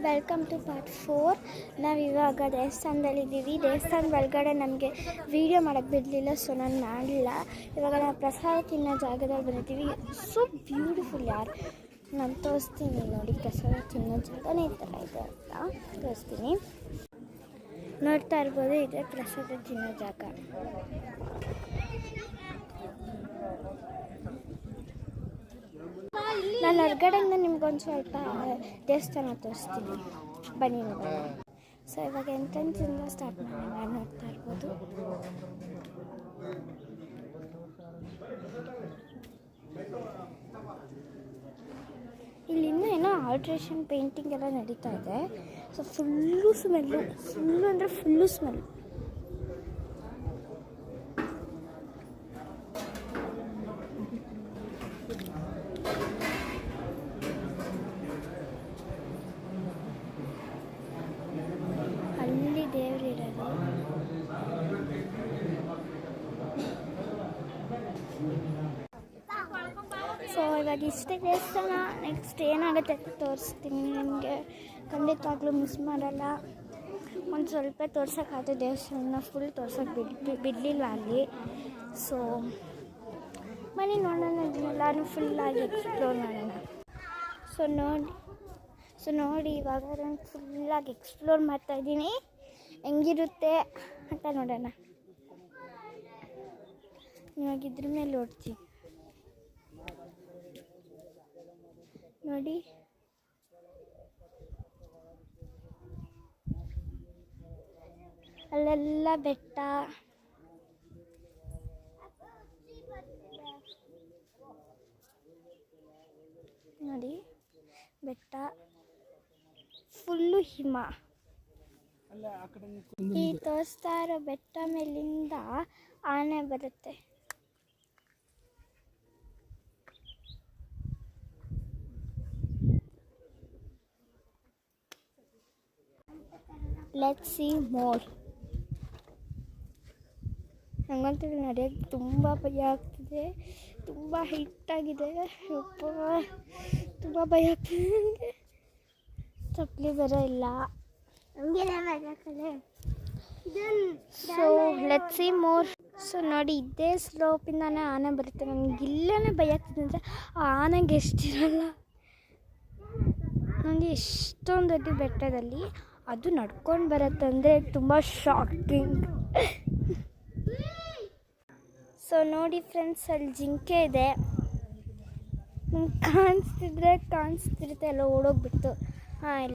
Welcome to part 4. ನಾವಿವಾಗ ದೇವಸ್ಥಾನದಲ್ಲಿದ್ದೀವಿ. ದೇವಸ್ಥಾನದ ಒಳಗಡೆ ನಮಗೆ ವೀಡಿಯೋ ಮಾಡೋಕ್ಕೆ ಬಿಡಲಿಲ್ಲ, ಸೊ ನಾನು ಮಾಡಲಿಲ್ಲ. ಇವಾಗ ನಾವು ಪ್ರಸಾದ ತಿನ್ನೋ ಜಾಗದಲ್ಲಿ ಬಂದಿದ್ದೀವಿ. ಸೊ ಬ್ಯೂಟಿಫುಲ್ ಯಾರು. ನಾನು ತೋರಿಸ್ತೀನಿ ನೋಡಿ, ಪ್ರಸಾದ ತಿನ್ನೋ ಜಾಗನೇ ಈ ಥರ ಇದೆ ಅಂತ ತೋರಿಸ್ತೀನಿ. ನೋಡ್ತಾ ಇರ್ಬೋದು, ಇದೆ ಪ್ರಸಾದ ತಿನ್ನೋ ಜಾಗ. ನಾನು ಹೊರಗಡೆಯಿಂದ ನಿಮ್ಗೊಂದು ಸ್ವಲ್ಪ ದೇವಸ್ಥಾನ ತೋರಿಸ್ತೀನಿ, ಬನ್ನಿ ನೋಡೋಣ. ಸೊ ಇವಾಗ ಎಂಟ್ರೆನ್ಸಿಂದ ಸ್ಟಾರ್ಟ್ ಮಾಡೋಣ. ನೋಡ್ತಾ ಇರ್ಬೋದು, ಇಲ್ಲಿ ಇನ್ನೂ ಏನೋ ಆಲ್ಟ್ರೇಷನ್ ಪೇಂಟಿಂಗ್ ಎಲ್ಲ ನಡೀತಾ ಇದೆ. ಸೊ ಫುಲ್ಲು ಅಂದರೆ ಫುಲ್ಲು ಸ್ಮೆಲ್. ಅಲ್ಲಿ ದೇವರಿರೋದು. ಸೊ ಇವಾಗ ಇಷ್ಟೇ ದೇವಸ್ಥಾನ. ನೆಕ್ಸ್ಟ್ ಏನಾಗುತ್ತೆ ಅಂತ ತೋರಿಸ್ತೀನಿ ನಿಮಗೆ. ಖಂಡಿತವಾಗ್ಲೂ ಮಿಸ್ ಮಾಡಲ್ಲ. ಒಂದು ಸ್ವಲ್ಪ ತೋರ್ಸೋಕ್ಕಾಗುತ್ತೆ, ದೇವಸ್ಥಾನ ಫುಲ್ ತೋರ್ಸೋಕ್ಕೆ ಬಿಡಲಿಲ್ಲ ಅಲ್ಲಿ. ಸೊ ಬನ್ನಿ ನೋಡೋಣ, ಇದನ್ನೆಲ್ಲನೂ ಫುಲ್ಲಾಗಿ ಎಕ್ಸ್ಪ್ಲೋರ್ ಮಾಡೋಣ. ಸೊ ನೋಡಿ ಇವಾಗ ನಾನು ಫುಲ್ಲಾಗಿ ಎಕ್ಸ್ಪ್ಲೋರ್ ಮಾಡ್ತಾಯಿದ್ದೀನಿ. ಹೆಂಗಿರುತ್ತೆ ಅಂತ ನೋಡೋಣ. ಇವಾಗ ಇದ್ರ ಮೇಲೆ ಓಡ್ತೀನಿ ನೋಡಿ. ಅಲ್ಲೆಲ್ಲ ಬೆಟ್ಟ, ನೋಡಿ ಬೆಟ್ಟ ಫುಲ್ಲು ಹಿಮ. ಈ ತೋರಿಸ್ತಾ ಇರೋ ಬೆಟ್ಟ ಮೇಲಿಂದ ಆನೆ ಬರುತ್ತೆ. Let's see more. ನನಗಂತೂ ನಡೆಯೋಕ್ಕೆ ತುಂಬ ಭಯ ಆಗ್ತಿದೆ, ತುಂಬ ಹೈಟಾಗಿದೆ. ತುಂಬ ಭಯ ಆಗ್ತಿದೆ ನನಗೆ. ಚಪ್ಪಲಿ ಬೇರೆ ಇಲ್ಲ. So let's see more. So ನೋಡಿ, ಇದೇ ಸ್ಲೋಪಿಂದಾನೇ ಆನೆ ಬರುತ್ತೆ. ನನಗೆ ಇಲ್ಲೇ ಭಯ ಆಗ್ತಿದೆ ಅಂದರೆ ಆ ಆನೆಗೆ ಎಷ್ಟಿರಲ್ಲ. ನನಗೆ ಎಷ್ಟೊಂದು ದೊಡ್ಡ ಬೆಟ್ಟದಲ್ಲಿ ಅದು ನಡ್ಕೊಂಡು ಬರುತ್ತಂದರೆ ತುಂಬ ಶಾಕಿಂಗ್. ಸೊ ನೋಡಿ ಫ್ರೆಂಡ್ಸ್, ಅಲ್ಲಿ ಜಿಂಕೆ ಇದೆ. ಕಾಣಿಸ್ತಿರುತ್ತೆ, ಎಲ್ಲ ಓಡೋಗ್ಬಿಡ್ತು. ಹಾಂ.